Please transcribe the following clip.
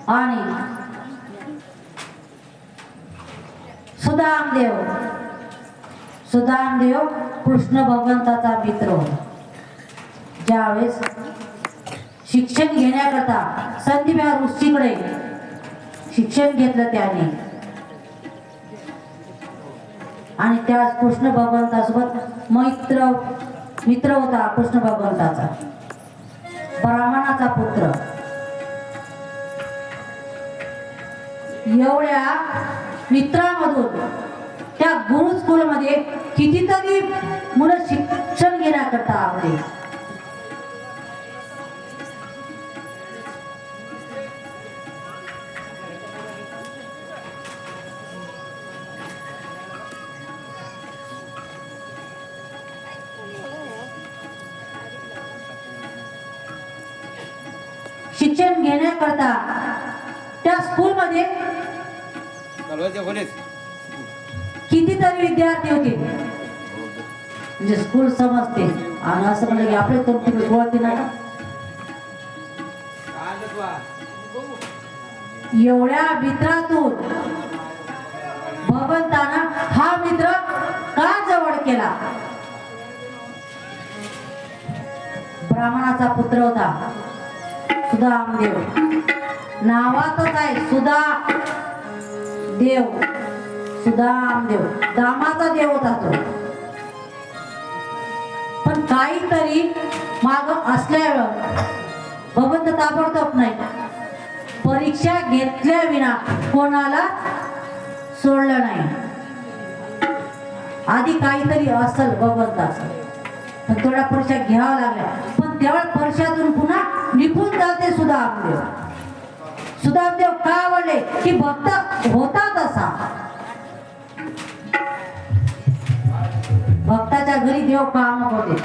आणि सुदामदेव सुदामदेव कृष्ण भगवंताचा मित्र होता. ज्यावेळेस शिक्षण घेण्याकरता संदीप या ऋषीकडे शिक्षण घेतलं त्याने आणि त्या कृष्ण भगवंतासोबत मित्र होता. कृष्ण भगवंताचा ब्राह्मणाचा पुत्र. एवढ्या मित्रामधून त्या गुरु स्कूल मध्ये कितीतरी मुलं शिक्षण घेण्याकरता आले. शिक्षण घेण्याकरता त्या स्कूल मध्ये कितीतरी विद्यार्थी होते. म्हणजे स्कूल समजते आणि असं म्हणलं की आपले तर तिकडे गोळते ना. एवढ्या मित्रातून भगवंतानं हा मित्र का जवळ केला. ब्राह्मणाचा पुत्र होता सुदामदेव. नावातच आहे सुदा देव. सुदामदेव दामाचा देव होता तो. पण काहीतरी माग असल्यावर भगवंत ताबडतोब नाही, परीक्षा घेतल्या विना कोणाला सोडलं नाही. आधी काहीतरी असल भगवंताचं, पण थोड्या परीक्षा घ्याव्या लागल्या. पण तेवढ्या परीक्षातून पुन्हा निघून जाते सुदामदेव. सुदामदेव का आवडले की भक्त होता तसा. भक्ताच्या घरी देव काम होते.